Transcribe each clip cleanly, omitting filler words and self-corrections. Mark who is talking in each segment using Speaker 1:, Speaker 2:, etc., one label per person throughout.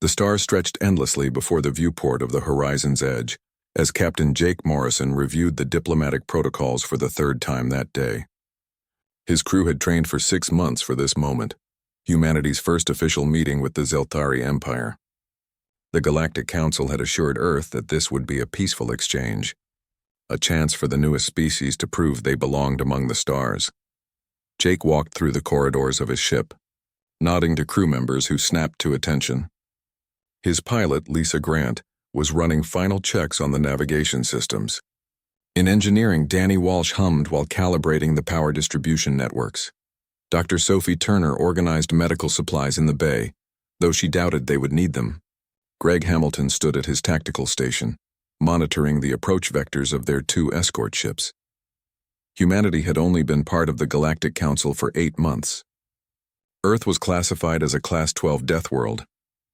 Speaker 1: The stars stretched endlessly before the viewport of the horizon's edge, as Captain Jake Morrison reviewed the diplomatic protocols for the third time that day. His crew had trained for 6 months for this moment, humanity's first official meeting with the Zelthari Empire. The Galactic Council had assured Earth that this would be a peaceful exchange, a chance for the newest species to prove they belonged among the stars. Jake walked through the corridors of his ship, nodding to crew members who snapped to attention. His pilot, Lisa Grant, was running final checks on the navigation systems. In engineering, Danny Walsh hummed while calibrating the power distribution networks. Dr. Sophie Turner organized medical supplies in the bay, though she doubted they would need them. Greg Hamilton stood at his tactical station, monitoring the approach vectors of their 2 escort ships. Humanity had only been part of the Galactic Council for 8 months. Earth was classified as a Class 12 Deathworld,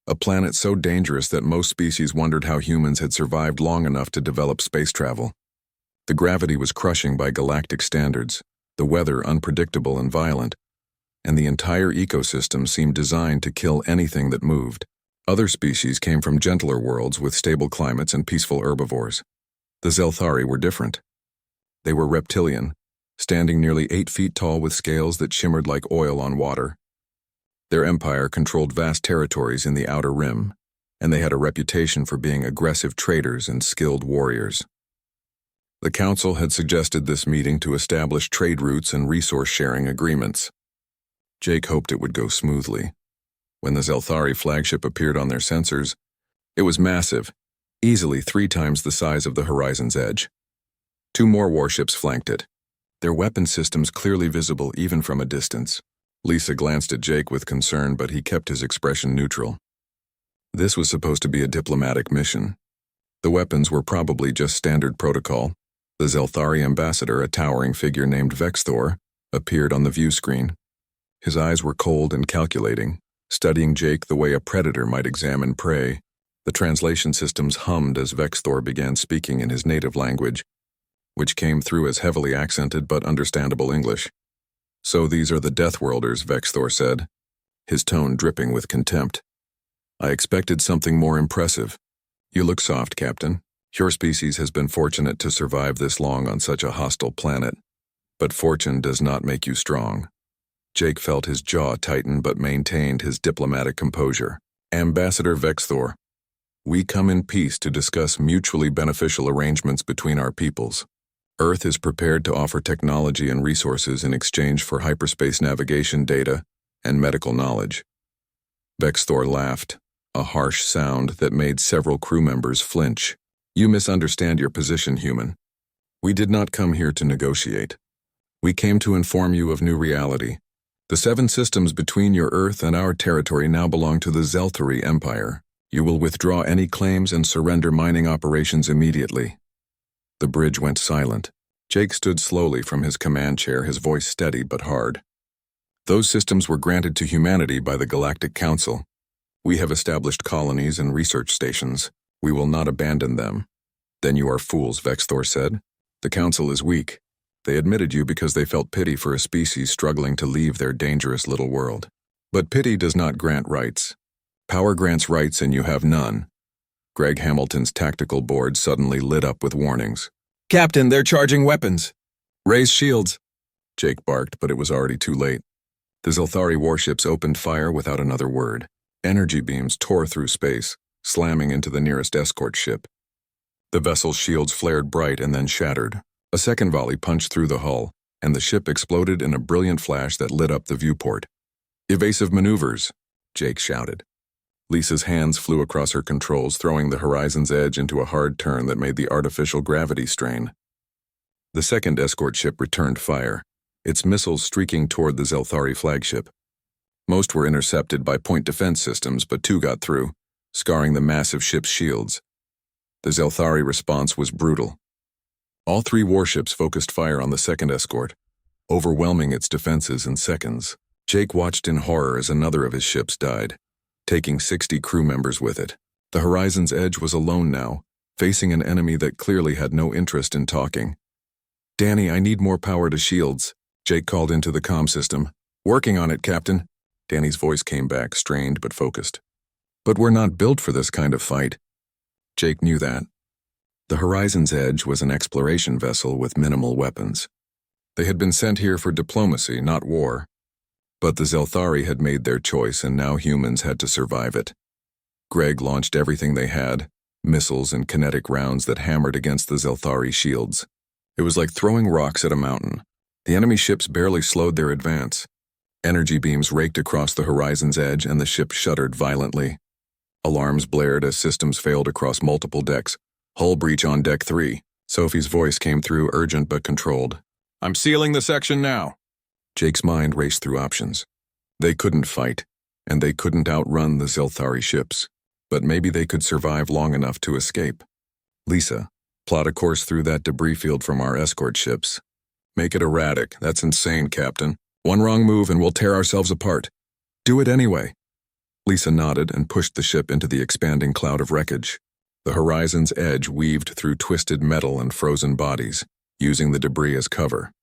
Speaker 1: a planet so dangerous that most species wondered how humans had survived long enough to develop space travel. The gravity was crushing by galactic standards, the weather unpredictable and violent, and the entire ecosystem seemed designed to kill anything that moved. Other species came from gentler worlds with stable climates and peaceful herbivores. The Zelthari were different. They were reptilian, standing nearly 8 feet tall with scales that shimmered like oil on water. Their empire controlled vast territories in the outer rim, and they had a reputation for being aggressive traders and skilled warriors. The Council had suggested this meeting to establish trade routes and resource-sharing agreements. Jake hoped it would go smoothly. When the Zelthari flagship appeared on their sensors, it was massive, easily 3 times the size of the horizon's edge. 2 more warships flanked it, their weapon systems clearly visible even from a distance. Lisa glanced at Jake with concern, but he kept his expression neutral. This was supposed to be a diplomatic mission. The weapons were probably just standard protocol. The Zelthari ambassador, a towering figure named Vexthor, appeared on the view screen. His eyes were cold and calculating, studying Jake the way a predator might examine prey. The translation systems hummed as Vexthor began speaking in his native language, which came through as heavily accented but understandable English. "So these are the Deathworlders," Vexthor said, his tone dripping with contempt. "I expected something more impressive. You look soft, Captain. Your species has been fortunate to survive this long on such a hostile planet, but fortune does not make you strong." Jake felt his jaw tighten but maintained his diplomatic composure. "Ambassador Vexthor, we come in peace to discuss mutually beneficial arrangements between our peoples. Earth is prepared to offer technology and resources in exchange for hyperspace navigation data and medical knowledge." Vexthor laughed, a harsh sound that made several crew members flinch. "You misunderstand your position, human. We did not come here to negotiate. We came to inform you of new reality. The 7 systems between your Earth and our territory now belong to the Zelthari Empire. You will withdraw any claims and surrender mining operations immediately." The bridge went silent. Jake stood slowly from his command chair, his voice steady but hard. "Those systems were granted to humanity by the Galactic Council. We have established colonies and research stations. We will not abandon them." "Then you are fools," Vexthor said. "The Council is weak. They admitted you because they felt pity for a species struggling to leave their dangerous little world. But pity does not grant rights. Power grants rights and you have none." Greg Hamilton's tactical board suddenly lit up with warnings. "Captain, they're charging weapons. Raise shields." Jake barked, but it was already too late. The Zelthari warships opened fire without another word. Energy beams tore through space, slamming into the nearest escort ship. The vessel's shields flared bright and then shattered. A second volley punched through the hull, and the ship exploded in a brilliant flash that lit up the viewport. "Evasive maneuvers," Jake shouted. Lisa's hands flew across her controls, throwing the horizon's edge into a hard turn that made the artificial gravity strain. The second escort ship returned fire, its missiles streaking toward the Zelthari flagship. Most were intercepted by point defense systems, but 2 got through, scarring the massive ship's shields. The Zelthari response was brutal. All 3 warships focused fire on the second escort, overwhelming its defenses in seconds. Jake watched in horror as another of his ships died, taking 60 crew members with it. The horizon's edge was alone now, facing an enemy that clearly had no interest in talking. "Danny, I need more power to shields," Jake called into the comm system. "Working on it, Captain." Danny's voice came back, strained but focused. But we're not built for this kind of fight. Jake knew that. The Horizon's Edge was an exploration vessel with minimal weapons. They had been sent here for diplomacy, not war. But the Zelthari had made their choice, and now humans had to survive it. Greg launched everything they had, missiles and kinetic rounds that hammered against the Zelthari shields. It was like throwing rocks at a mountain. The enemy ships barely slowed their advance. Energy beams raked across the Horizon's Edge, and the ship shuddered violently. Alarms blared as systems failed across multiple decks. Hull breach on Deck 3. Sophie's voice came through, urgent but controlled. "I'm sealing the section now." Jake's mind raced through options. They couldn't fight, and they couldn't outrun the Zelthari ships, but maybe they could survive long enough to escape. "Lisa, plot a course through that debris field from our escort ships. Make it erratic. That's insane, Captain. One wrong move and we'll tear ourselves apart. Do it anyway." Lisa nodded and pushed the ship into the expanding cloud of wreckage. The Horizon's Edge weaved through twisted metal and frozen bodies, using the debris as cover.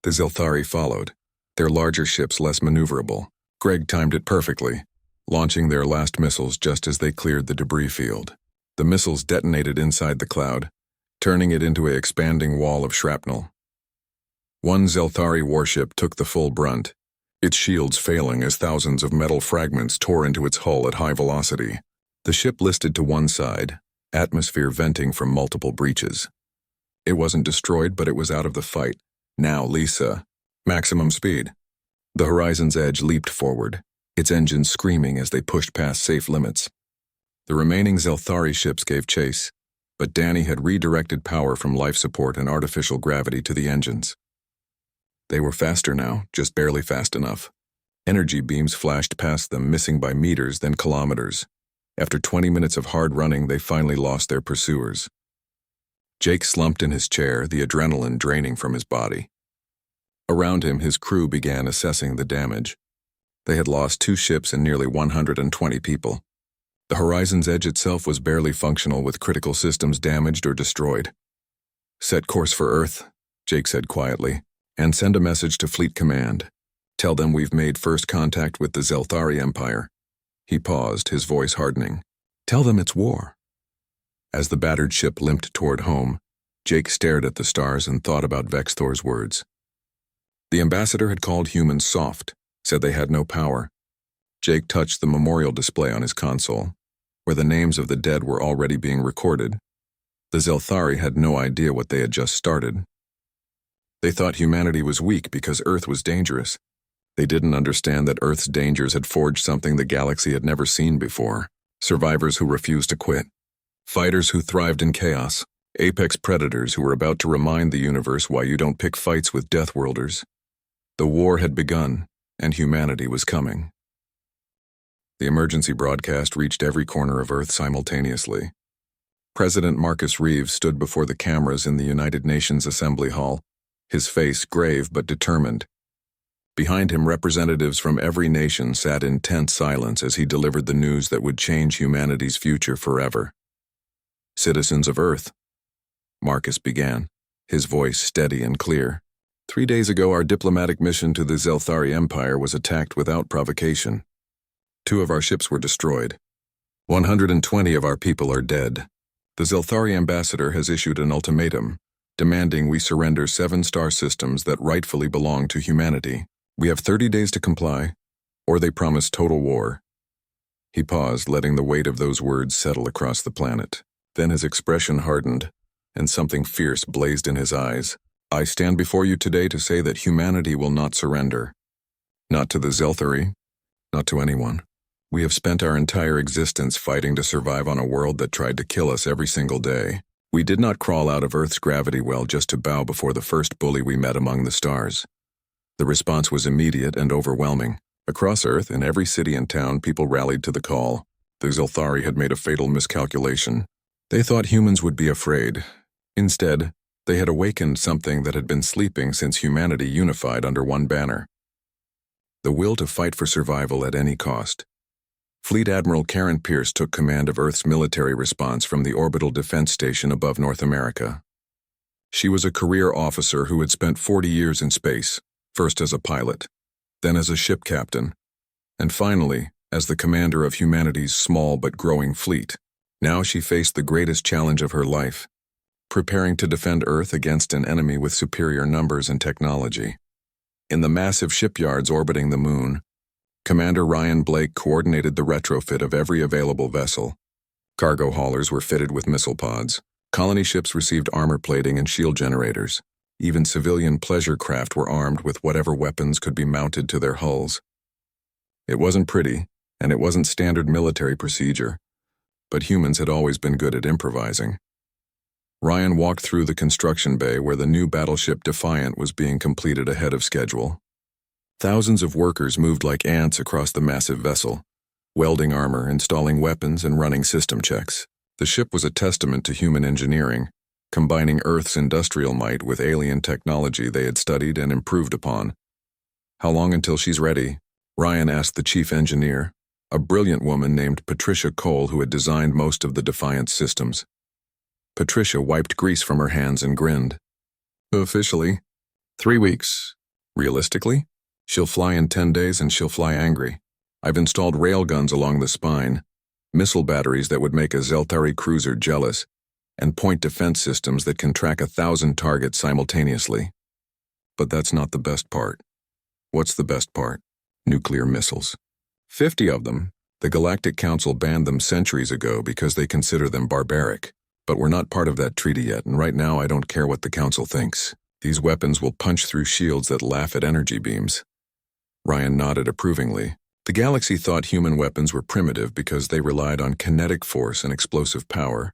Speaker 1: The Zelthari followed, their larger ships less maneuverable. Greg timed it perfectly, launching their last missiles just as they cleared the debris field. The missiles detonated inside the cloud, turning it into an expanding wall of shrapnel. One Zelthari warship took the full brunt, its shields failing as thousands of metal fragments tore into its hull at high velocity. The ship listed to one side, atmosphere venting from multiple breaches. It wasn't destroyed, but it was out of the fight. Now, Lisa. Maximum speed. The Horizon's Edge leaped forward, its engines screaming as they pushed past safe limits. The remaining Zelthari ships gave chase, but Danny had redirected power from life support and artificial gravity to the engines. They were faster now, just barely fast enough. Energy beams flashed past them, missing by meters, then kilometers. After 20 minutes of hard running, they finally lost their pursuers. Jake slumped in his chair, the adrenaline draining from his body. Around him, his crew began assessing the damage. They had lost 2 ships and nearly 120 people. The Horizon's Edge itself was barely functional, with critical systems damaged or destroyed. "Set course for Earth," Jake said quietly, "and send a message to Fleet Command. Tell them we've made first contact with the Zelthari Empire." He paused, his voice hardening. "Tell them it's war." As the battered ship limped toward home, Jake stared at the stars and thought about Vexthor's words. The ambassador had called humans soft, said they had no power. Jake touched the memorial display on his console, where the names of the dead were already being recorded. The Zelthari had no idea what they had just started. They thought humanity was weak because Earth was dangerous. They didn't understand that Earth's dangers had forged something the galaxy had never seen before: survivors who refused to quit, fighters who thrived in chaos, apex predators who were about to remind the universe why you don't pick fights with deathworlders. The war had begun, and humanity was coming. The emergency broadcast reached every corner of Earth simultaneously. President Marcus Reeves stood before the cameras in the United Nations Assembly Hall, his face grave but determined. Behind him, representatives from every nation sat in tense silence as he delivered the news that would change humanity's future forever. "Citizens of Earth," Marcus began, his voice steady and clear. "3 days ago, our diplomatic mission to the Zelthari Empire was attacked without provocation. 2 of our ships were destroyed. 120 of our people are dead. The Zelthari ambassador has issued an ultimatum, demanding we surrender 7 star systems that rightfully belong to humanity. We have 30 days to comply, or they promise total war." He paused, letting the weight of those words settle across the planet. Then his expression hardened, and something fierce blazed in his eyes. "I stand before you today to say that humanity will not surrender. Not to the Zelthari, not to anyone. We have spent our entire existence fighting to survive on a world that tried to kill us every single day. We did not crawl out of Earth's gravity well just to bow before the first bully we met among the stars." The response was immediate and overwhelming. Across Earth, in every city and town, people rallied to the call. The Zelthari had made a fatal miscalculation. They thought humans would be afraid. Instead, they had awakened something that had been sleeping since humanity unified under one banner: the will to fight for survival at any cost. Fleet Admiral Karen Pierce took command of Earth's military response from the orbital defense station above North America. She was a career officer who had spent 40 years in space, first as a pilot, then as a ship captain, and finally as the commander of humanity's small but growing fleet. Now she faced the greatest challenge of her life, preparing to defend Earth against an enemy with superior numbers and technology. In the massive shipyards orbiting the moon, Commander Ryan Blake coordinated the retrofit of every available vessel. Cargo haulers were fitted with missile pods. Colony ships received armor plating and shield generators. Even civilian pleasure craft were armed with whatever weapons could be mounted to their hulls. It wasn't pretty, and it wasn't standard military procedure, but humans had always been good at improvising. Ryan walked through the construction bay where the new battleship Defiant was being completed ahead of schedule. Thousands of workers moved like ants across the massive vessel, welding armor, installing weapons, and running system checks. The ship was a testament to human engineering, combining Earth's industrial might with alien technology they had studied and improved upon. "How long until she's ready?" Ryan asked the chief engineer, a brilliant woman named Patricia Cole who had designed most of the Defiant systems. Patricia wiped grease from her hands and grinned. "Officially, 3 weeks. Realistically, she'll fly in 10 days and she'll fly angry. I've installed railguns along the spine, missile batteries that would make a Zelthari cruiser jealous, and point defense systems that can track 1,000 targets simultaneously. But that's not the best part." "What's the best part?" "Nuclear missiles. 50 of them. The Galactic Council banned them centuries ago because they consider them barbaric. But we're not part of that treaty yet, and right now I don't care what the Council thinks. These weapons will punch through shields that laugh at energy beams." Ryan nodded approvingly. The galaxy thought human weapons were primitive because they relied on kinetic force and explosive power,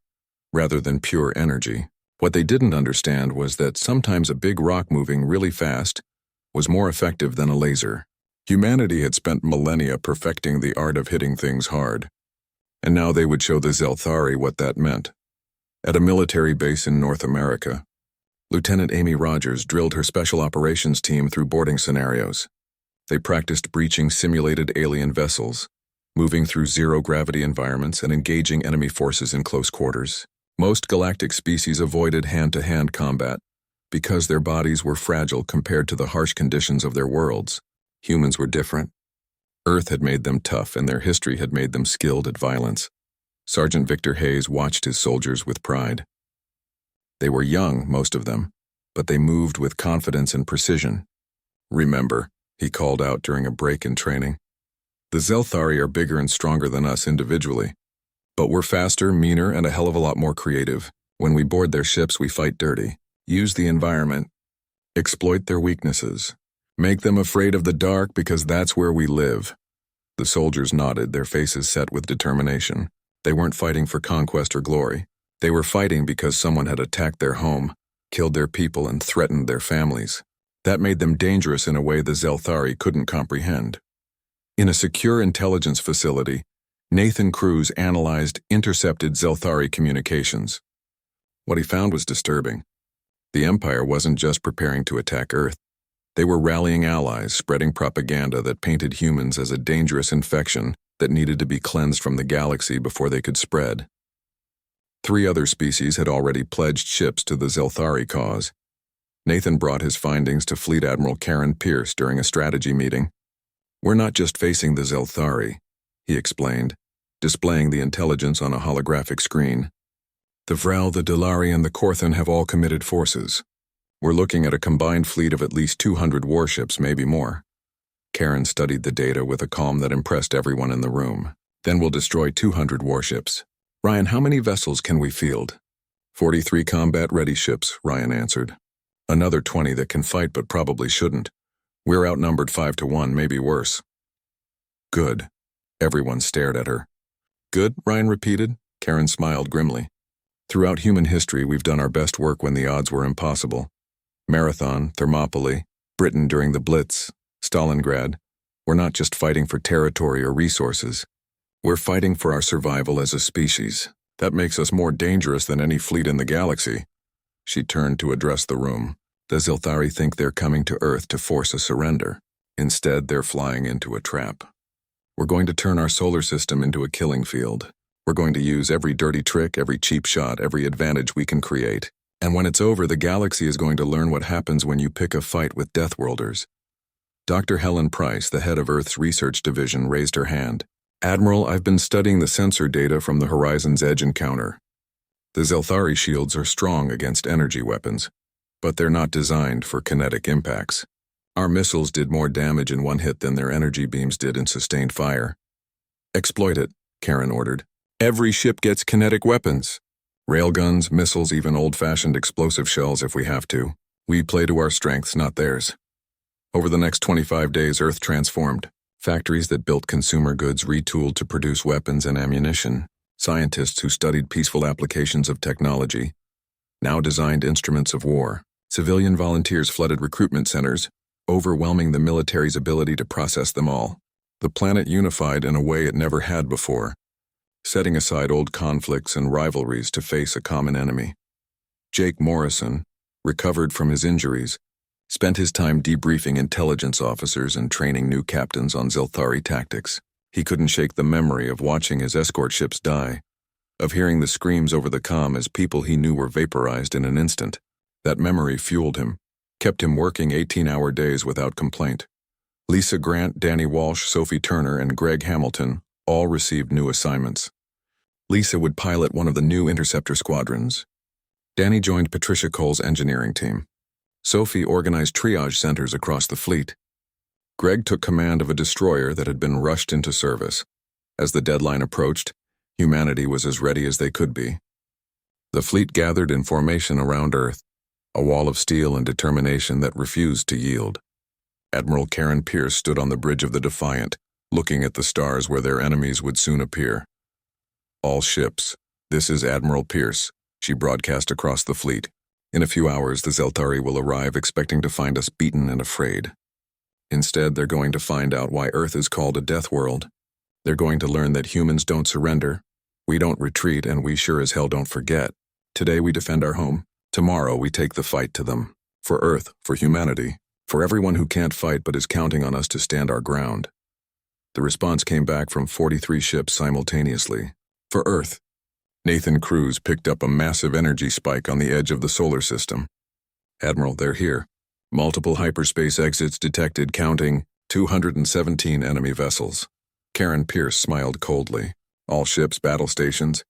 Speaker 1: rather than pure energy. What they didn't understand was that sometimes a big rock moving really fast was more effective than a laser. Humanity had spent millennia perfecting the art of hitting things hard, and now they would show the Zelthari what that meant. At a military base in North America, Lieutenant Amy Rogers drilled her special operations team through boarding scenarios. They practiced breaching simulated alien vessels, moving through zero-gravity environments and engaging enemy forces in close quarters. Most galactic species avoided hand-to-hand combat because their bodies were fragile compared to the harsh conditions of their worlds. Humans were different. Earth had made them tough, and their history had made them skilled at violence. Sergeant Victor Hayes watched his soldiers with pride. They were young, most of them, but they moved with confidence and precision. "Remember," he called out during a break in training, "the Zelthari are bigger and stronger than us individually, but we're faster, meaner, and a hell of a lot more creative. When we board their ships, we fight dirty, use the environment, exploit their weaknesses, make them afraid of the dark because that's where we live." The soldiers nodded, their faces set with determination. They weren't fighting for conquest or glory. They were fighting because someone had attacked their home, killed their people, and threatened their families. That made them dangerous in a way the Zelthari couldn't comprehend. In a secure intelligence facility, Nathan Cruz analyzed intercepted Zelthari communications. What he found was disturbing. The Empire wasn't just preparing to attack Earth. They were rallying allies, spreading propaganda that painted humans as a dangerous infection that needed to be cleansed from the galaxy before they could spread. 3 other species had already pledged ships to the Zelthari cause. Nathan brought his findings to Fleet Admiral Karen Pierce during a strategy meeting. "We're not just facing the Zelthari," he explained, displaying the intelligence on a holographic screen. "The Vral, the Delari, and the Korthan have all committed forces. We're looking at a combined fleet of at least 200 warships, maybe more." Karen studied the data with a calm that impressed everyone in the room. "Then we'll destroy 200 warships. Ryan, how many vessels can we field?" 43 combat-ready ships," Ryan answered. "Another 20 that can fight but probably shouldn't. We're outnumbered 5 to 1, maybe worse." "Good." Everyone stared at her. "Good?" Ryan repeated. Karen smiled grimly. "Throughout human history, we've done our best work when the odds were impossible. Marathon, Thermopylae, Britain during the Blitz, Stalingrad. We're not just fighting for territory or resources. We're fighting for our survival as a species. That makes us more dangerous than any fleet in the galaxy." She turned to address the room. "The Zelthari think they're coming to Earth to force a surrender. Instead, they're flying into a trap. We're going to turn our solar system into a killing field. We're going to use every dirty trick, every cheap shot, every advantage we can create. And when it's over, the galaxy is going to learn what happens when you pick a fight with Deathworlders." Dr. Helen Price, the head of Earth's research division, raised her hand. Admiral, I've been studying the sensor data from the Horizon's Edge encounter. The Zelthari shields are strong against energy weapons, but they're not designed for kinetic impacts. Our missiles did more damage in one hit than their energy beams did in sustained fire. Exploit it, Karen ordered. Every ship gets kinetic weapons. Railguns, missiles, even old-fashioned explosive shells if we have to. We play to our strengths, not theirs. Over the next 25 days, Earth transformed. Factories that built consumer goods retooled to produce weapons and ammunition. Scientists who studied peaceful applications of technology now designed instruments of war. Civilian volunteers flooded recruitment centers, overwhelming the military's ability to process them all. The planet unified in a way it never had before, setting aside old conflicts and rivalries to face a common enemy. Jake Morrison, recovered from his injuries, spent his time debriefing intelligence officers and training new captains on Zelthari tactics. He couldn't shake the memory of watching his escort ships die, of hearing the screams over the comm as people he knew were vaporized in an instant. That memory fueled him, kept him working 18-hour days without complaint. Lisa Grant, Danny Walsh, Sophie Turner, and Greg Hamilton all received new assignments. Lisa would pilot one of the new interceptor squadrons. Danny joined Patricia Cole's engineering team. Sophie organized triage centers across the fleet. Greg took command of a destroyer that had been rushed into service. As the deadline approached, humanity was as ready as they could be. The fleet gathered in formation around Earth, a wall of steel and determination that refused to yield. Admiral Karen Pierce stood on the bridge of the Defiant, looking at the stars where their enemies would soon appear. All ships, this is Admiral Pierce, she broadcast across the fleet. In a few hours, the Zelthari will arrive expecting to find us beaten and afraid. Instead, they're going to find out why Earth is called a death world. They're going to learn that humans don't surrender, we don't retreat, and we sure as hell don't forget. Today we defend our home. Tomorrow we take the fight to them. For Earth, for humanity, for everyone who can't fight but is counting on us to stand our ground. The response came back from 43 ships simultaneously. For Earth, Nathan Cruz picked up a massive energy spike on the edge of the solar system. Admiral, they're here. Multiple hyperspace exits detected, counting 217 enemy vessels. Karen Pierce smiled coldly. All ships, battle stations.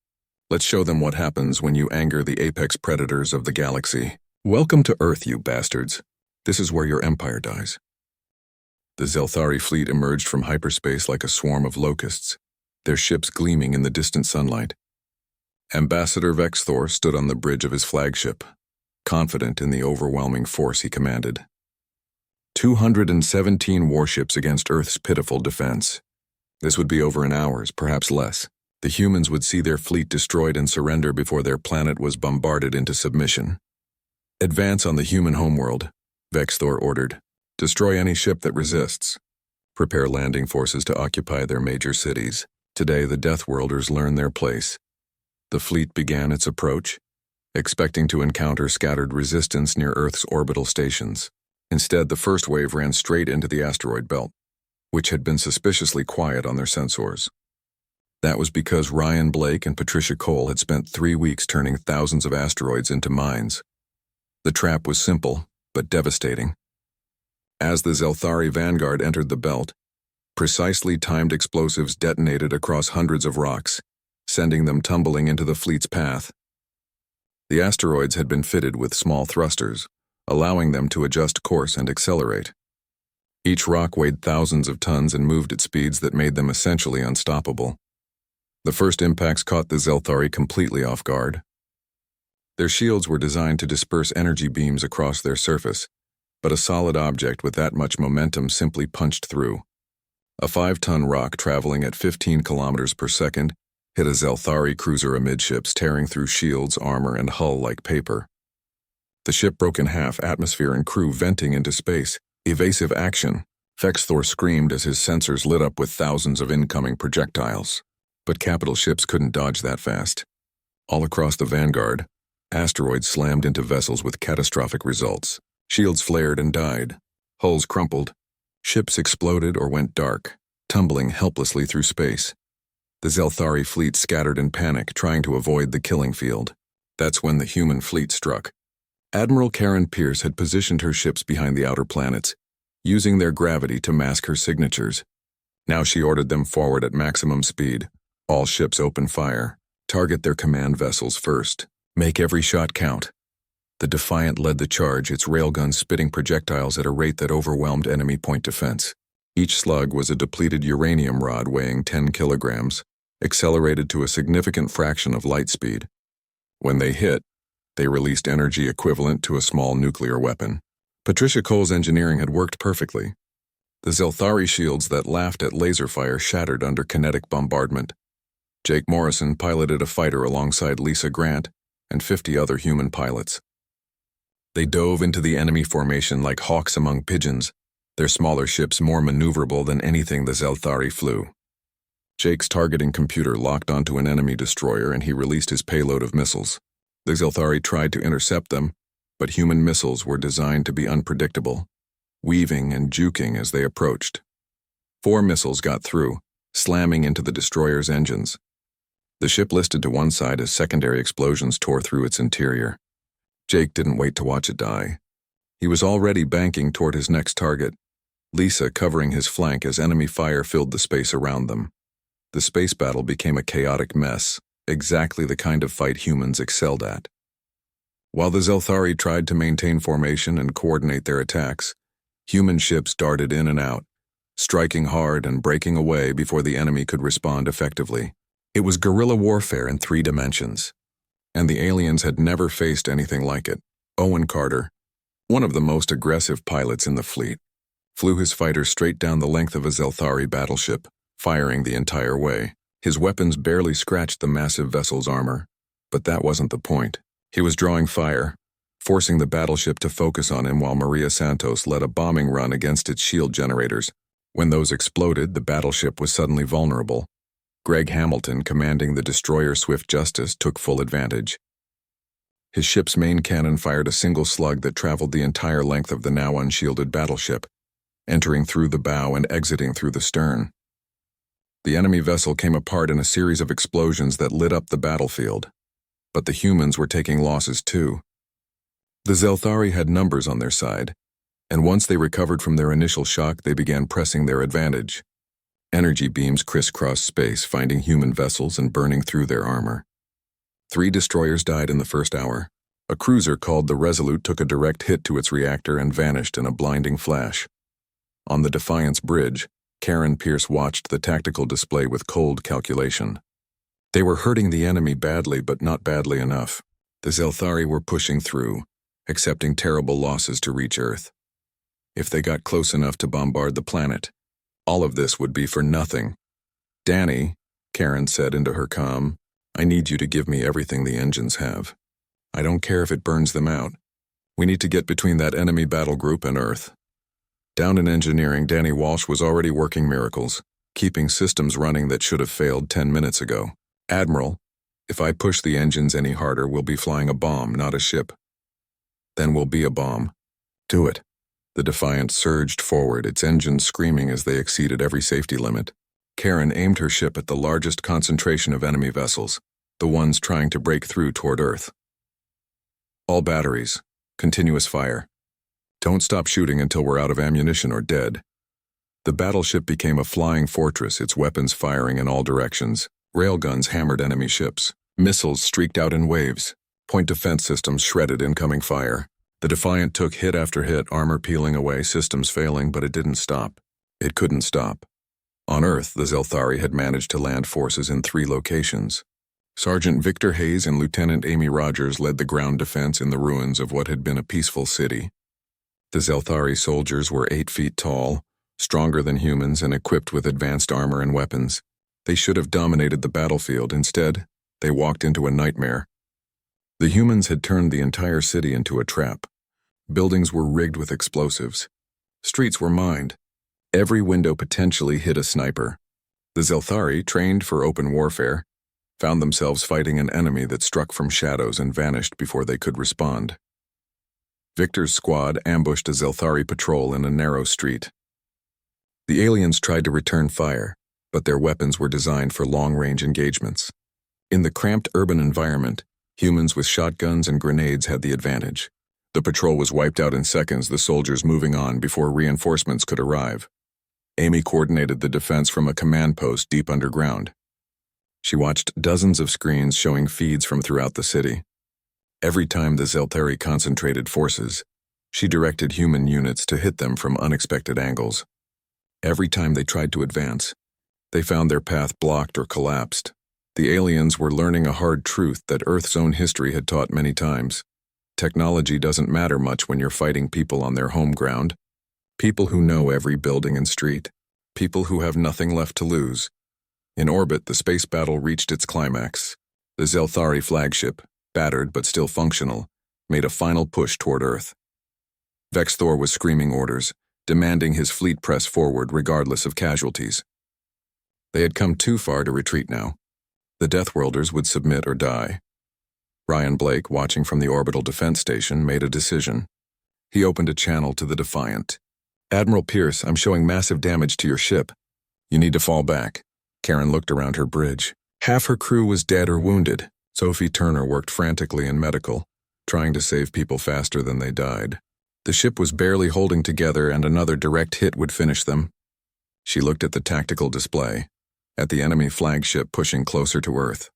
Speaker 1: Let's show them what happens when you anger the apex predators of the galaxy. Welcome to Earth, you bastards. This is where your empire dies. The Zelthari fleet emerged from hyperspace like a swarm of locusts, their ships gleaming in the distant sunlight. Ambassador Vexthor stood on the bridge of his flagship, confident in the overwhelming force he commanded. 217 warships against Earth's pitiful defense. This would be over in hours, perhaps less. The humans would see their fleet destroyed and surrender before their planet was bombarded into submission. Advance on the human homeworld, Vexthor ordered. Destroy any ship that resists. Prepare landing forces to occupy their major cities. Today, the Deathworlders learn their place. The fleet began its approach, expecting to encounter scattered resistance near Earth's orbital stations. Instead, the first wave ran straight into the asteroid belt, which had been suspiciously quiet on their sensors. That was because Ryan Blake and Patricia Cole had spent 3 weeks turning thousands of asteroids into mines. The trap was simple, but devastating. As the Zelthari vanguard entered the belt, precisely timed explosives detonated across hundreds of rocks, sending them tumbling into the fleet's path. The asteroids had been fitted with small thrusters, allowing them to adjust course and accelerate. Each rock weighed thousands of tons and moved at speeds that made them essentially unstoppable. The first impacts caught the Zelthari completely off guard. Their shields were designed to disperse energy beams across their surface, but a solid object with that much momentum simply punched through. A 5-ton rock traveling at 15 kilometers per second hit a Zelthari cruiser amidships, tearing through shields, armor, and hull like paper. The ship broke in half, atmosphere and crew venting into space. Evasive action, Vexthor screamed as his sensors lit up with thousands of incoming projectiles. But capital ships couldn't dodge that fast. All across the vanguard, asteroids slammed into vessels with catastrophic results. Shields flared and died. Hulls crumpled. Ships exploded or went dark, tumbling helplessly through space. The Zelthari fleet scattered in panic, trying to avoid the killing field. That's when the human fleet struck. Admiral Karen Pierce had positioned her ships behind the outer planets, using their gravity to mask her signatures. Now she ordered them forward at maximum speed. All ships open fire. Target their command vessels first. Make every shot count. The Defiant led the charge, its railguns spitting projectiles at a rate that overwhelmed enemy point defense. Each slug was a depleted uranium rod weighing 10 kilograms, accelerated to a significant fraction of light speed. When they hit, they released energy equivalent to a small nuclear weapon. Patricia Cole's engineering had worked perfectly. The Zelthari shields that laughed at laser fire shattered under kinetic bombardment. Jake Morrison piloted a fighter alongside Lisa Grant and 50 other human pilots. They dove into the enemy formation like hawks among pigeons, their smaller ships more maneuverable than anything the Zelthari flew. Jake's targeting computer locked onto an enemy destroyer and he released his payload of missiles. The Zelthari tried to intercept them, but human missiles were designed to be unpredictable, weaving and juking as they approached. 4 missiles got through, slamming into the destroyer's engines. The ship listed to one side as secondary explosions tore through its interior. Jake didn't wait to watch it die. He was already banking toward his next target, Lisa covering his flank as enemy fire filled the space around them. The space battle became a chaotic mess, exactly the kind of fight humans excelled at. While the Zelthari tried to maintain formation and coordinate their attacks, human ships darted in and out, striking hard and breaking away before the enemy could respond effectively. It was guerrilla warfare in 3 dimensions, and the aliens had never faced anything like it. Owen Carter, one of the most aggressive pilots in the fleet, flew his fighter straight down the length of a Zelthari battleship, firing the entire way. His weapons barely scratched the massive vessel's armor, but that wasn't the point. He was drawing fire, forcing the battleship to focus on him while Maria Santos led a bombing run against its shield generators. When those exploded, the battleship was suddenly vulnerable. Greg Hamilton, commanding the destroyer Swift Justice, took full advantage. His ship's main cannon fired a single slug that traveled the entire length of the now unshielded battleship, entering through the bow and exiting through the stern. The enemy vessel came apart in a series of explosions that lit up the battlefield, but the humans were taking losses too. The Zelthari had numbers on their side, and once they recovered from their initial shock, they began pressing their advantage. Energy beams crisscrossed space, finding human vessels and burning through their armor. 3 destroyers died in the first hour. A cruiser called the Resolute took a direct hit to its reactor and vanished in a blinding flash. On the Defiance bridge, Karen Pierce watched the tactical display with cold calculation. They were hurting the enemy badly, but not badly enough. The Zelthari were pushing through, accepting terrible losses to reach Earth. If they got close enough to bombard the planet, all of this would be for nothing. "Danny," Karen said into her comm, "I need you to give me everything the engines have. I don't care if it burns them out. We need to get between that enemy battle group and Earth." Down in engineering, Danny Walsh was already working miracles, keeping systems running that should have failed 10 minutes ago. "Admiral, if I push the engines any harder, we'll be flying a bomb, not a ship. Then we'll be a bomb. Do it." The Defiant surged forward, its engines screaming as they exceeded every safety limit. Karen aimed her ship at the largest concentration of enemy vessels, the ones trying to break through toward Earth. "All batteries. Continuous fire. Don't stop shooting until we're out of ammunition or dead." The battleship became a flying fortress, its weapons firing in all directions. Railguns hammered enemy ships. Missiles streaked out in waves. Point defense systems shredded incoming fire. The Defiant took hit after hit, armor peeling away, systems failing, but it didn't stop. It couldn't stop. On Earth, the Zelthari had managed to land forces in 3 locations. Sergeant Victor Hayes and Lieutenant Amy Rogers led the ground defense in the ruins of what had been a peaceful city. The Zelthari soldiers were 8 feet tall, stronger than humans and equipped with advanced armor and weapons. They should have dominated the battlefield. Instead, they walked into a nightmare. The humans had turned the entire city into a trap. Buildings were rigged with explosives. Streets were mined. Every window potentially hid a sniper. The Zelthari, trained for open warfare, found themselves fighting an enemy that struck from shadows and vanished before they could respond. Victor's squad ambushed a Zelthari patrol in a narrow street. The aliens tried to return fire, but their weapons were designed for long-range engagements. In the cramped urban environment, humans with shotguns and grenades had the advantage. The patrol was wiped out in seconds, the soldiers moving on before reinforcements could arrive. Amy coordinated the defense from a command post deep underground. She watched dozens of screens showing feeds from throughout the city. Every time the Zelthari concentrated forces, she directed human units to hit them from unexpected angles. Every time they tried to advance, they found their path blocked or collapsed. The aliens were learning a hard truth that Earth's own history had taught many times. Technology doesn't matter much when you're fighting people on their home ground. People who know every building and street. People who have nothing left to lose. In orbit, the space battle reached its climax. The Zelthari flagship, battered but still functional, made a final push toward Earth. Vexthor was screaming orders, demanding his fleet press forward regardless of casualties. They had come too far to retreat now. The Deathworlders would submit or die. Ryan Blake, watching from the orbital defense station, made a decision. He opened a channel to the Defiant. "Admiral Pierce, I'm showing massive damage to your ship. You need to fall back." Karen looked around her bridge. Half her crew was dead or wounded. Sophie Turner worked frantically in medical, trying to save people faster than they died. The ship was barely holding together, and another direct hit would finish them. She looked at the tactical display, at the enemy flagship pushing closer to Earth.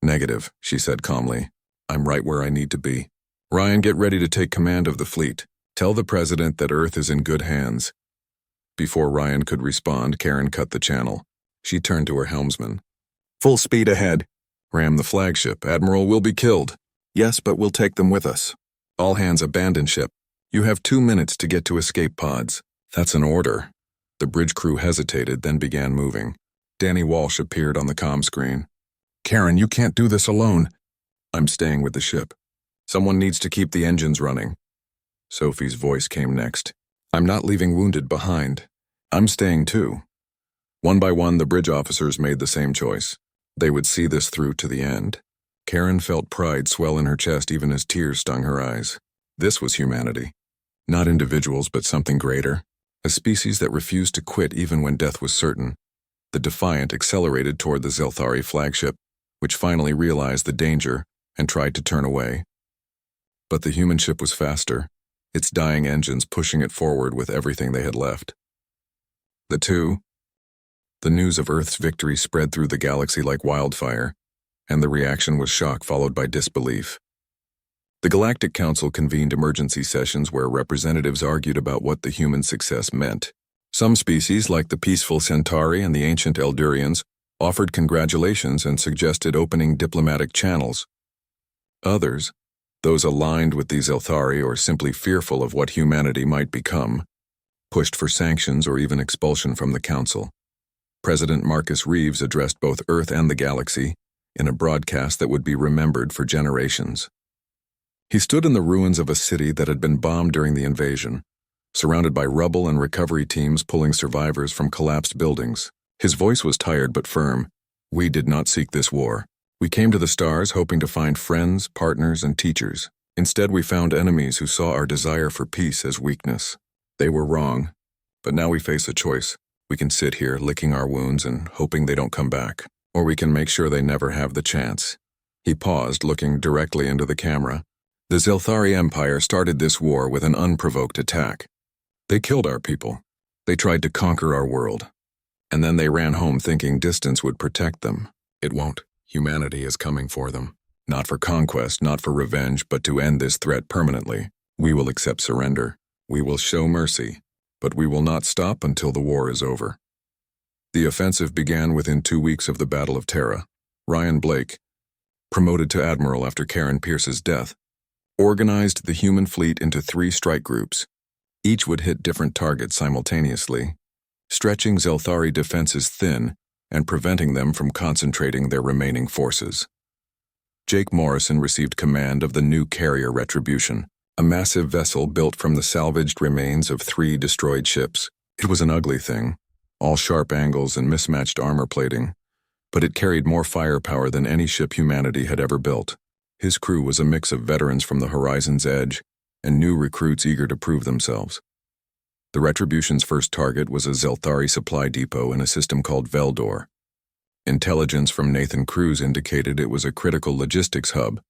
Speaker 1: "Negative," she said calmly. "I'm right where I need to be. Ryan, get ready to take command of the fleet. Tell the President that Earth is in good hands." Before Ryan could respond, Karen cut the channel. She turned to her helmsman. "Full speed ahead. Ram the flagship. Admiral will be killed." "Yes, but we'll take them with us. All hands abandon ship. You have 2 minutes to get to escape pods." "That's an order." The bridge crew hesitated, then began moving. Danny Walsh appeared on the comm screen. "Karen, you can't do this alone." "I'm staying with the ship. Someone needs to keep the engines running." Sophie's voice came next. "I'm not leaving wounded behind. I'm staying too." One by one, the bridge officers made the same choice. They would see this through to the end. Karen felt pride swell in her chest even as tears stung her eyes. This was humanity. Not individuals, but something greater. A species that refused to quit even when death was certain. The Defiant accelerated toward the Zelthari flagship, which finally realized the danger and tried to turn away. But the human ship was faster, its dying engines pushing it forward with everything they had left. The news of Earth's victory spread through the galaxy like wildfire, and the reaction was shock followed by disbelief. The Galactic Council convened emergency sessions where representatives argued about what the human success meant. Some species, like the peaceful Centauri and the ancient Eldurians, offered congratulations and suggested opening diplomatic channels. Others, those aligned with the Zelthari or simply fearful of what humanity might become, pushed for sanctions or even expulsion from the Council. President Marcus Reeves addressed both Earth and the galaxy in a broadcast that would be remembered for generations. He stood in the ruins of a city that had been bombed during the invasion, surrounded by rubble and recovery teams pulling survivors from collapsed buildings. His voice was tired but firm. "We did not seek this war. We came to the stars hoping to find friends, partners, and teachers. Instead, we found enemies who saw our desire for peace as weakness. They were wrong, but now we face a choice. We can sit here licking our wounds and hoping they don't come back, or we can make sure they never have the chance." He paused, looking directly into the camera. "The Zelthari Empire started this war with an unprovoked attack. They killed our people. They tried to conquer our world. And then they ran home thinking distance would protect them. It won't. Humanity is coming for them. Not for conquest, not for revenge, but to end this threat permanently. We will accept surrender. We will show mercy. But we will not stop until the war is over." The offensive began within 2 weeks of the Battle of Terra. Ryan Blake, promoted to admiral after Karen Pierce's death, organized the human fleet into 3 strike groups. Each would hit different targets simultaneously, stretching Zelthari defenses thin and preventing them from concentrating their remaining forces. Jake Morrison received command of the new carrier Retribution, a massive vessel built from the salvaged remains of 3 destroyed ships. It was an ugly thing, all sharp angles and mismatched armor plating, but it carried more firepower than any ship humanity had ever built. His crew was a mix of veterans from the horizon's edge and new recruits eager to prove themselves. The Retribution's first target was a Zelthari supply depot in a system called Veldor. Intelligence from Nathan Cruz indicated it was a critical logistics hub,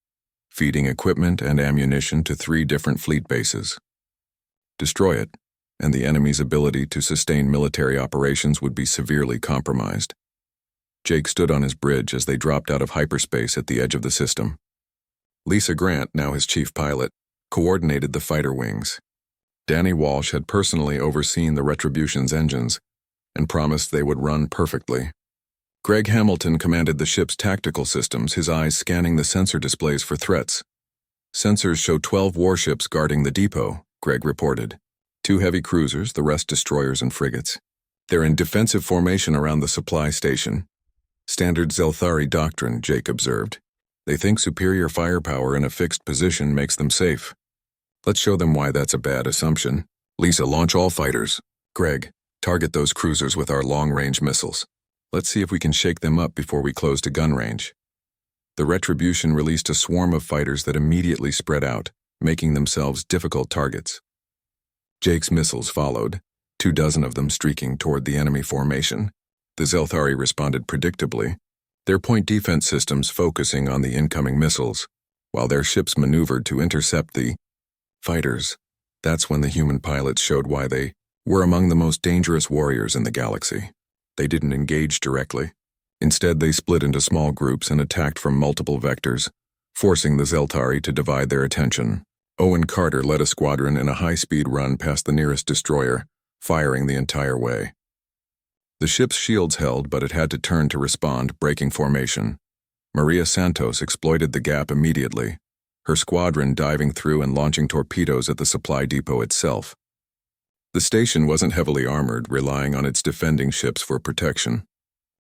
Speaker 1: feeding equipment and ammunition to 3 different fleet bases. Destroy it, and the enemy's ability to sustain military operations would be severely compromised. Jake stood on his bridge as they dropped out of hyperspace at the edge of the system. Lisa Grant, now his chief pilot, coordinated the fighter wings. Danny Walsh had personally overseen the Retribution's engines and promised they would run perfectly. Greg Hamilton commanded the ship's tactical systems, his eyes scanning the sensor displays for threats. Sensors show 12 warships guarding the depot, Greg reported. 2 heavy cruisers, the rest destroyers and frigates. They're in defensive formation around the supply station. Standard Zelthari doctrine, Jake observed. They think superior firepower in a fixed position makes them safe. Let's show them why that's a bad assumption. Lisa, launch all fighters. Greg, target those cruisers with our long-range missiles. Let's see if we can shake them up before we close to gun range. The Retribution released a swarm of fighters that immediately spread out, making themselves difficult targets. Jake's missiles followed, 24 of them streaking toward the enemy formation. The Zelthari responded predictably, their point defense systems focusing on the incoming missiles, while their ships maneuvered to intercept the fighters. That's when the human pilots showed why they were among the most dangerous warriors in the galaxy. They didn't engage directly. Instead, they split into small groups and attacked from multiple vectors, forcing the Zelthari to divide their attention. Owen Carter led a squadron in a high-speed run past the nearest destroyer, firing the entire way. The ship's shields held, but it had to turn to respond, breaking formation. Maria Santos exploited the gap immediately, her squadron diving through and launching torpedoes at the supply depot itself. The station wasn't heavily armored, relying on its defending ships for protection.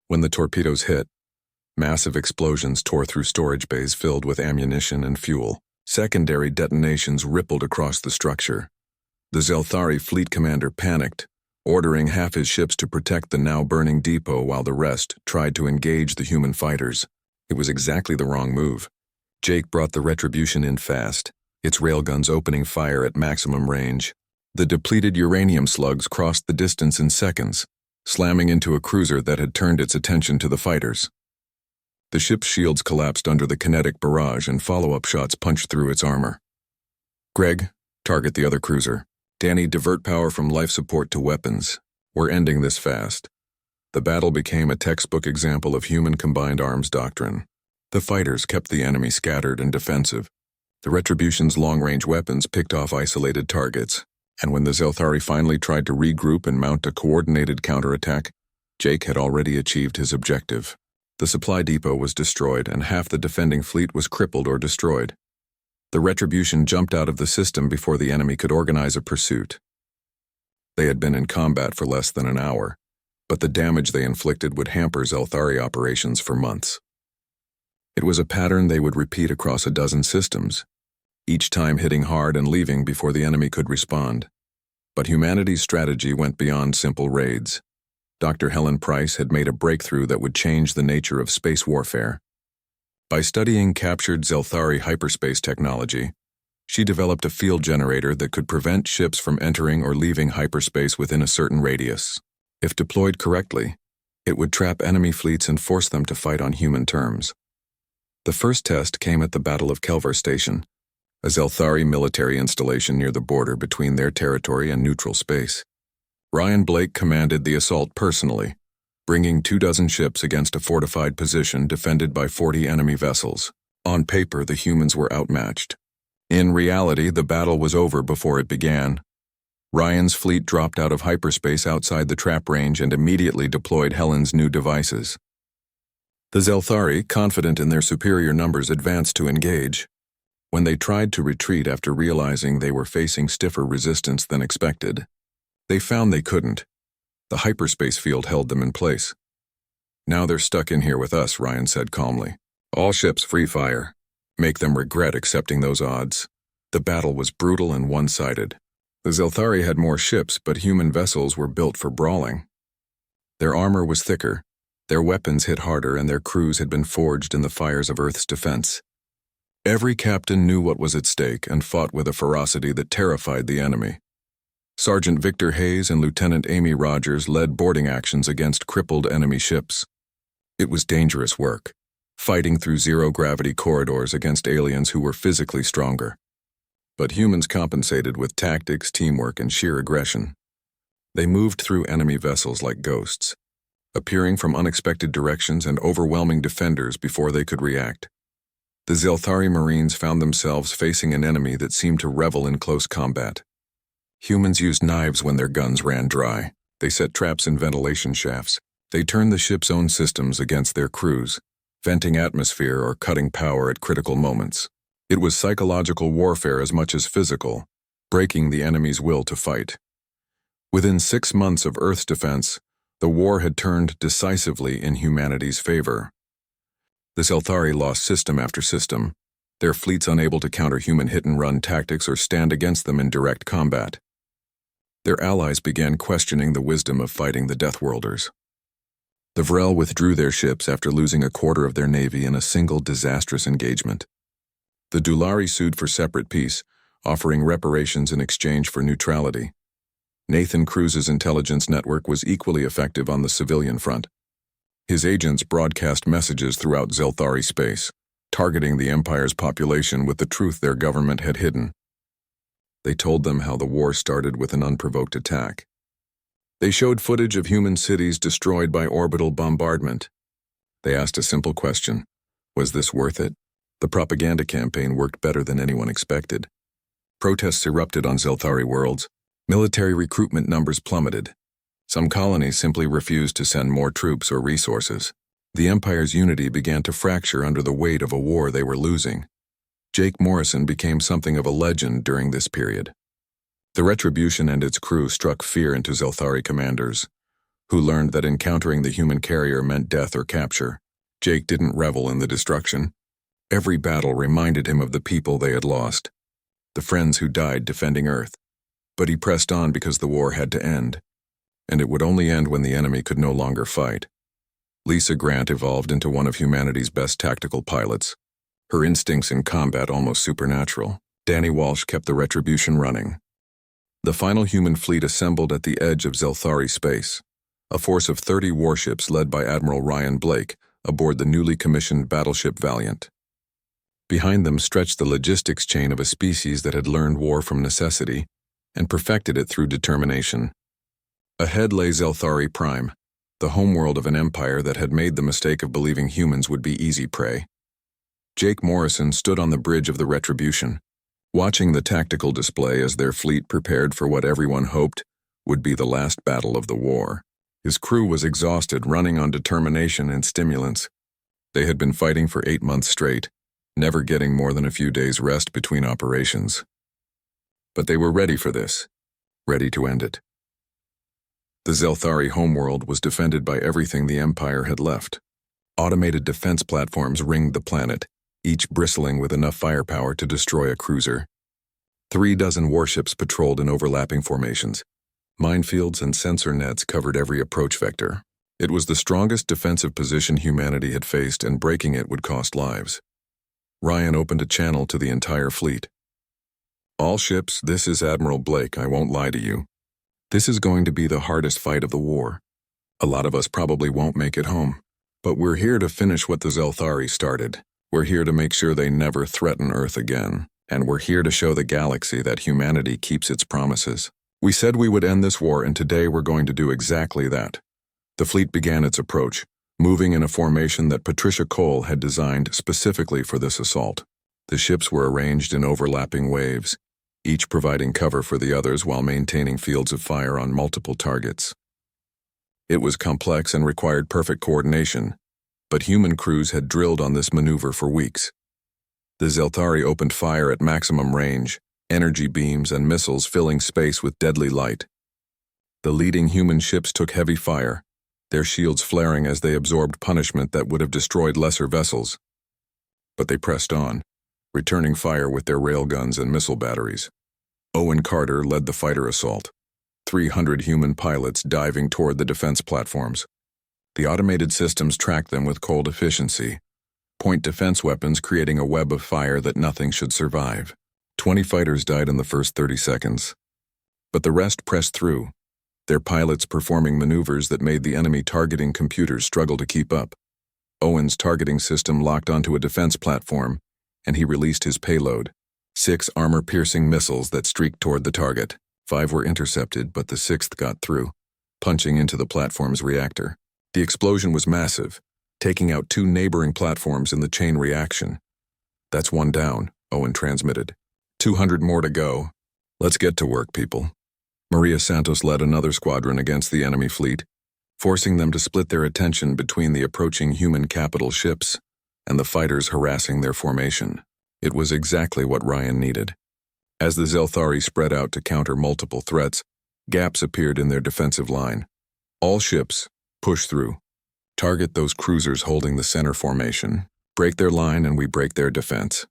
Speaker 1: When the torpedoes hit, massive explosions tore through storage bays filled with ammunition and fuel. Secondary detonations rippled across the structure. The Zelthari fleet commander panicked, ordering half his ships to protect the now-burning depot while the rest tried to engage the human fighters. It was exactly the wrong move. Jake brought the Retribution in fast, its railguns opening fire at maximum range. The depleted uranium slugs crossed the distance in seconds, slamming into a cruiser that had turned its attention to the fighters. The ship's shields collapsed under the kinetic barrage and follow-up shots punched through its armor. Greg, target the other cruiser. Danny, divert power from life support to weapons. We're ending this fast. The battle became a textbook example of human combined arms doctrine. The fighters kept the enemy scattered and defensive. The Retribution's long-range weapons picked off isolated targets, and when the Zelthari finally tried to regroup and mount a coordinated counterattack, Jake had already achieved his objective. The supply depot was destroyed and half the defending fleet was crippled or destroyed. The Retribution jumped out of the system before the enemy could organize a pursuit. They had been in combat for less than an hour, but the damage they inflicted would hamper Zelthari operations for months. It was a pattern they would repeat across a dozen systems, each time hitting hard and leaving before the enemy could respond. But humanity's strategy went beyond simple raids. Dr. Helen Price had made a breakthrough that would change the nature of space warfare. By studying captured Zelthari hyperspace technology, she developed a field generator that could prevent ships from entering or leaving hyperspace within a certain radius. If deployed correctly, it would trap enemy fleets and force them to fight on human terms. The first test came at the Battle of Kelvar Station, a Zelthari military installation near the border between their territory and neutral space. Ryan Blake commanded the assault personally, bringing 24 ships against a fortified position defended by 40 enemy vessels. On paper, the humans were outmatched. In reality, the battle was over before it began. Ryan's fleet dropped out of hyperspace outside the trap range and immediately deployed Helen's new devices. The Zelthari, confident in their superior numbers, advanced to engage. When they tried to retreat after realizing they were facing stiffer resistance than expected, they found they couldn't. The hyperspace field held them in place. "Now they're stuck in here with us," Ryan said calmly. "All ships free fire. Make them regret accepting those odds." The battle was brutal and one-sided. The Zelthari had more ships, but human vessels were built for brawling. Their armor was thicker, their weapons hit harder, and their crews had been forged in the fires of Earth's defense. Every captain knew what was at stake and fought with a ferocity that terrified the enemy. Sergeant Victor Hayes and Lieutenant Amy Rogers led boarding actions against crippled enemy ships. It was dangerous work, fighting through zero-gravity corridors against aliens who were physically stronger. But humans compensated with tactics, teamwork, and sheer aggression. They moved through enemy vessels like ghosts, appearing from unexpected directions and overwhelming defenders before they could react. The Zelthari Marines found themselves facing an enemy that seemed to revel in close combat. Humans used knives when their guns ran dry. They set traps in ventilation shafts. They turned the ship's own systems against their crews, venting atmosphere or cutting power at critical moments. It was psychological warfare as much as physical, breaking the enemy's will to fight. Within 6 months of Earth's defense, the war had turned decisively in humanity's favor. The Zelthari lost system after system, their fleets unable to counter human hit-and-run tactics or stand against them in direct combat. Their allies began questioning the wisdom of fighting the Deathworlders. The Vrel withdrew their ships after losing a quarter of their navy in a single disastrous engagement. The Dulari sued for separate peace, offering reparations in exchange for neutrality. Nathan Cruz's intelligence network was equally effective on the civilian front. His agents broadcast messages throughout Zelthari space, targeting the Empire's population with the truth their government had hidden. They told them how the war started with an unprovoked attack. They showed footage of human cities destroyed by orbital bombardment. They asked a simple question: was this worth it? The propaganda campaign worked better than anyone expected. Protests erupted on Zelthari worlds. Military recruitment numbers plummeted. Some colonies simply refused to send more troops or resources. The Empire's unity began to fracture under the weight of a war they were losing. Jake Morrison became something of a legend during this period. The Retribution and its crew struck fear into Zelthari commanders, who learned that encountering the human carrier meant death or capture. Jake didn't revel in the destruction. Every battle reminded him of the people they had lost, the friends who died defending Earth. But he pressed on because the war had to end, and it would only end when the enemy could no longer fight. Lisa Grant evolved into one of humanity's best tactical pilots, her instincts in combat almost supernatural. Danny Walsh kept the Retribution running. The final human fleet assembled at the edge of Zelthari space, a force of 30 warships led by Admiral Ryan Blake aboard the newly commissioned battleship Valiant. Behind them stretched the logistics chain of a species that had learned war from necessity and perfected it through determination. Ahead lay Zelthari Prime, the homeworld of an empire that had made the mistake of believing humans would be easy prey. Jake Morrison stood on the bridge of the Retribution, watching the tactical display as their fleet prepared for what everyone hoped would be the last battle of the war. His crew was exhausted, running on determination and stimulants. They had been fighting for 8 months straight, never getting more than a few days' rest between operations. But they were ready for this, ready to end it. The Zelthari homeworld was defended by everything the Empire had left. Automated defense platforms ringed the planet, each bristling with enough firepower to destroy a cruiser. 36 warships patrolled in overlapping formations. Minefields and sensor nets covered every approach vector. It was the strongest defensive position humanity had faced, and breaking it would cost lives. Ryan opened a channel to the entire fleet. "All ships, this is Admiral Blake, I won't lie to you. This is going to be the hardest fight of the war. A lot of us probably won't make it home. But we're here to finish what the Zelthari started. We're here to make sure they never threaten Earth again. And we're here to show the galaxy that humanity keeps its promises. We said we would end this war, and today we're going to do exactly that." The fleet began its approach, moving in a formation that Patricia Cole had designed specifically for this assault. The ships were arranged in overlapping waves, each providing cover for the others while maintaining fields of fire on multiple targets. It was complex and required perfect coordination, but human crews had drilled on this maneuver for weeks. The Zelthari opened fire at maximum range, energy beams and missiles filling space with deadly light. The leading human ships took heavy fire, their shields flaring as they absorbed punishment that would have destroyed lesser vessels. But they pressed on, returning fire with their railguns and missile batteries. Owen Carter led the fighter assault, 300 human pilots diving toward the defense platforms. The automated systems tracked them with cold efficiency, point defense weapons creating a web of fire that nothing should survive. 20 fighters died in the first 30 seconds. But the rest pressed through, their pilots performing maneuvers that made the enemy targeting computers struggle to keep up. Owen's targeting system locked onto a defense platform, and he released his payload, 6 armor-piercing missiles that streaked toward the target. 5 were intercepted, but the 6th got through, punching into the platform's reactor. The explosion was massive, taking out 2 neighboring platforms in the chain reaction. "That's 1 down," Owen transmitted. 200 more to go. "Let's get to work, people." Maria Santos led another squadron against the enemy fleet, forcing them to split their attention between the approaching human capital ships and the fighters harassing their formation. It was exactly what Ryan needed. As the Zelthari spread out to counter multiple threats, gaps appeared in their defensive line. "All ships, push through. Target those cruisers holding the center formation. Break their line and we break their defense."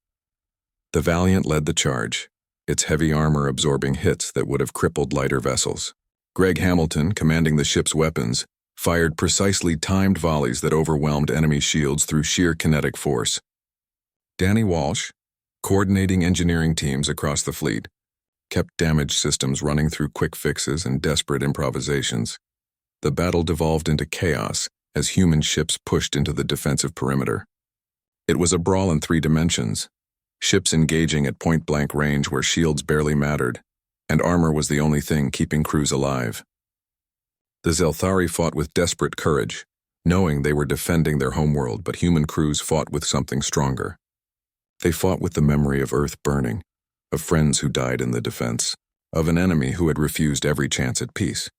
Speaker 1: The Valiant led the charge, its heavy armor absorbing hits that would have crippled lighter vessels. Greg Hamilton, commanding the ship's weapons, fired precisely timed volleys that overwhelmed enemy shields through sheer kinetic force. Danny Walsh, coordinating engineering teams across the fleet, kept damaged systems running through quick fixes and desperate improvisations. The battle devolved into chaos as human ships pushed into the defensive perimeter. It was a brawl in 3 dimensions, ships engaging at point-blank range where shields barely mattered, and armor was the only thing keeping crews alive. The Zelthari fought with desperate courage, knowing they were defending their homeworld, but human crews fought with something stronger. They fought with the memory of Earth burning, of friends who died in the defense, of an enemy who had refused every chance at peace.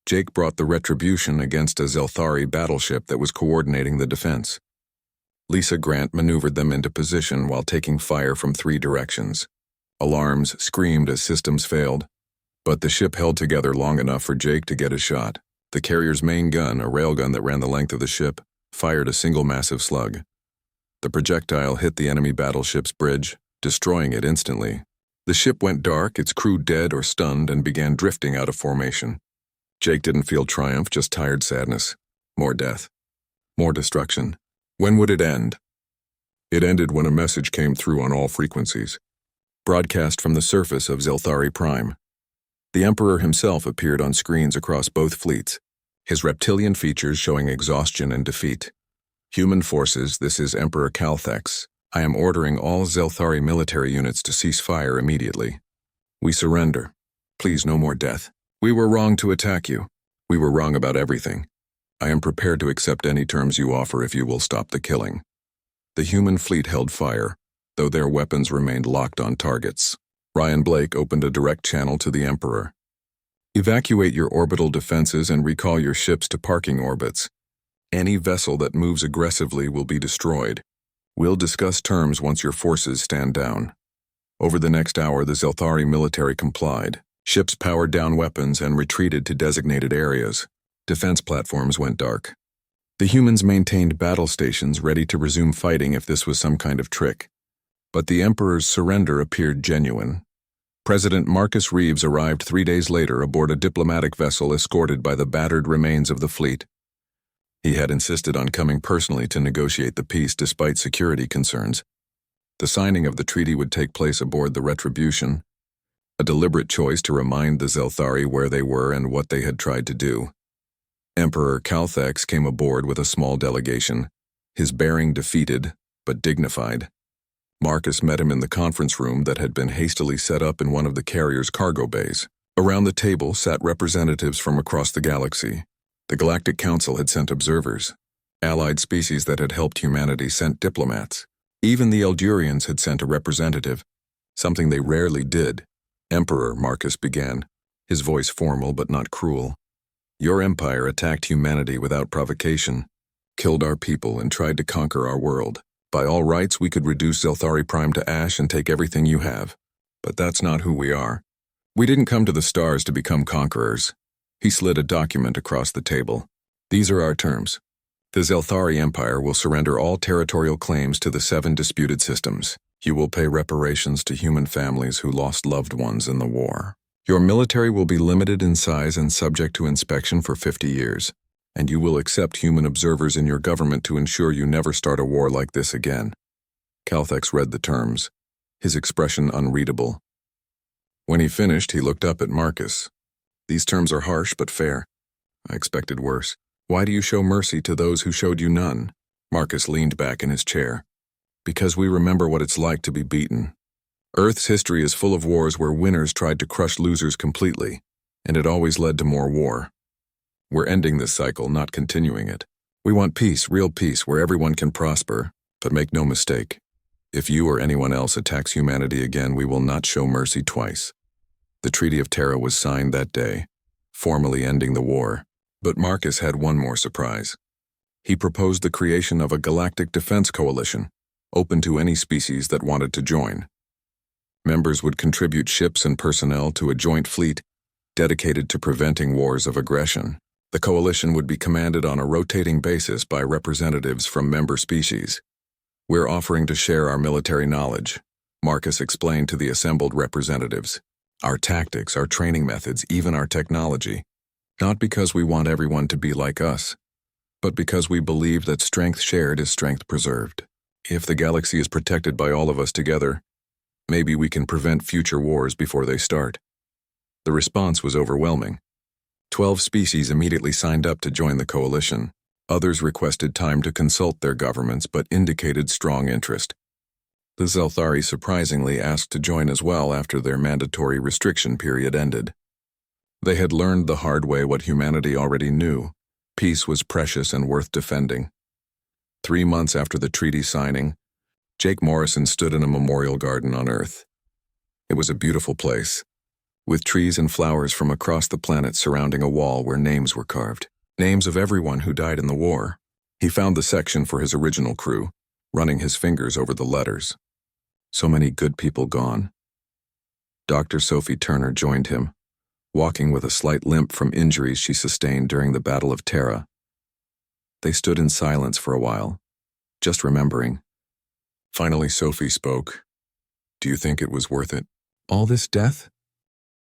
Speaker 1: Jake brought the retribution against a Zelthari battleship that was coordinating the defense. Lisa Grant maneuvered them into position while taking fire from 3 directions. Alarms screamed as systems failed, but the ship held together long enough for Jake to get a shot. The carrier's main gun, a railgun that ran the length of the ship, fired a single massive slug. The projectile hit the enemy battleship's bridge, destroying it instantly. The ship went dark, its crew dead or stunned, and began drifting out of formation. Jake didn't feel triumph, just tired sadness. More death. More destruction. When would it end? It ended when a message came through on all frequencies, broadcast from the surface of Zelthari Prime. The Emperor himself appeared on screens across both fleets, his reptilian features showing exhaustion and defeat. "Human forces, this is Emperor Calthex. I am ordering all Zelthari military units to cease fire immediately. We surrender. Please, no more death. We were wrong to attack you. We were wrong about everything. I am prepared to accept any terms you offer if you will stop the killing." The human fleet held fire, though their weapons remained locked on targets. Ryan Blake opened a direct channel to the Emperor. "Evacuate your orbital defenses and recall your ships to parking orbits. Any vessel that moves aggressively will be destroyed. We'll discuss terms once your forces stand down." Over the next hour, the Zelthari military complied. Ships powered down weapons and retreated to designated areas. Defense platforms went dark. The humans maintained battle stations ready to resume fighting if this was some kind of trick. But the Emperor's surrender appeared genuine. President Marcus Reeves arrived 3 days later aboard a diplomatic vessel escorted by the battered remains of the fleet. He had insisted on coming personally to negotiate the peace despite security concerns. The signing of the treaty would take place aboard the Retribution, a deliberate choice to remind the Zelthari where they were and what they had tried to do. Emperor Calthex came aboard with a small delegation, his bearing defeated but dignified. Marcus met him in the conference room that had been hastily set up in one of the carrier's cargo bays. Around the table sat representatives from across the galaxy. The Galactic Council had sent observers. Allied species that had helped humanity sent diplomats. Even the Eldurians had sent a representative, something they rarely did. "Emperor," Marcus began, his voice formal but not cruel. "Your empire attacked humanity without provocation, killed our people, and tried to conquer our world. By all rights, we could reduce Zelthari Prime to ash and take everything you have. But that's not who we are. We didn't come to the stars to become conquerors." He slid a document across the table. "These are our terms. The Zelthari Empire will surrender all territorial claims to the 7 disputed systems. You will pay reparations to human families who lost loved ones in the war. Your military will be limited in size and subject to inspection for 50 years. And you will accept human observers in your government to ensure you never start a war like this again." Calthex read the terms, his expression unreadable. When he finished, he looked up at Marcus. "These terms are harsh but fair. I expected worse. Why do you show mercy to those who showed you none?" Marcus leaned back in his chair. "Because we remember what it's like to be beaten. Earth's history is full of wars where winners tried to crush losers completely, and it always led to more war. We're ending this cycle, not continuing it. We want peace, real peace, where everyone can prosper, but make no mistake. If you or anyone else attacks humanity again, we will not show mercy twice. The Treaty of Terra was signed that day, formally ending the war. But Marcus had one more surprise. He proposed the creation of a galactic defense coalition, open to any species that wanted to join. Members would contribute ships and personnel to a joint fleet dedicated to preventing wars of aggression. The coalition would be commanded on a rotating basis by representatives from member species. We're offering to share our military knowledge, Marcus explained to the assembled representatives. Our tactics, our training methods, even our technology. Not because we want everyone to be like us, but because we believe that strength shared is strength preserved. If the galaxy is protected by all of us together, maybe we can prevent future wars before they start. The response was overwhelming. 12 species immediately signed up to join the coalition. Others requested time to consult their governments but indicated strong interest. The Zelthari surprisingly asked to join as well after their mandatory restriction period ended. They had learned the hard way what humanity already knew. Peace was precious and worth defending. 3 months after the treaty signing, Jake Morrison stood in a memorial garden on Earth. It was a beautiful place, with trees and flowers from across the planet surrounding a wall where names were carved. Names of everyone who died in the war. He found the section for his original crew, running his fingers over the letters. So many good people gone. Dr. Sophie Turner joined him, walking with a slight limp from injuries she sustained during the Battle of Terra. They stood in silence for a while, just remembering. Finally, Sophie spoke. Do you think it was worth it? All this death?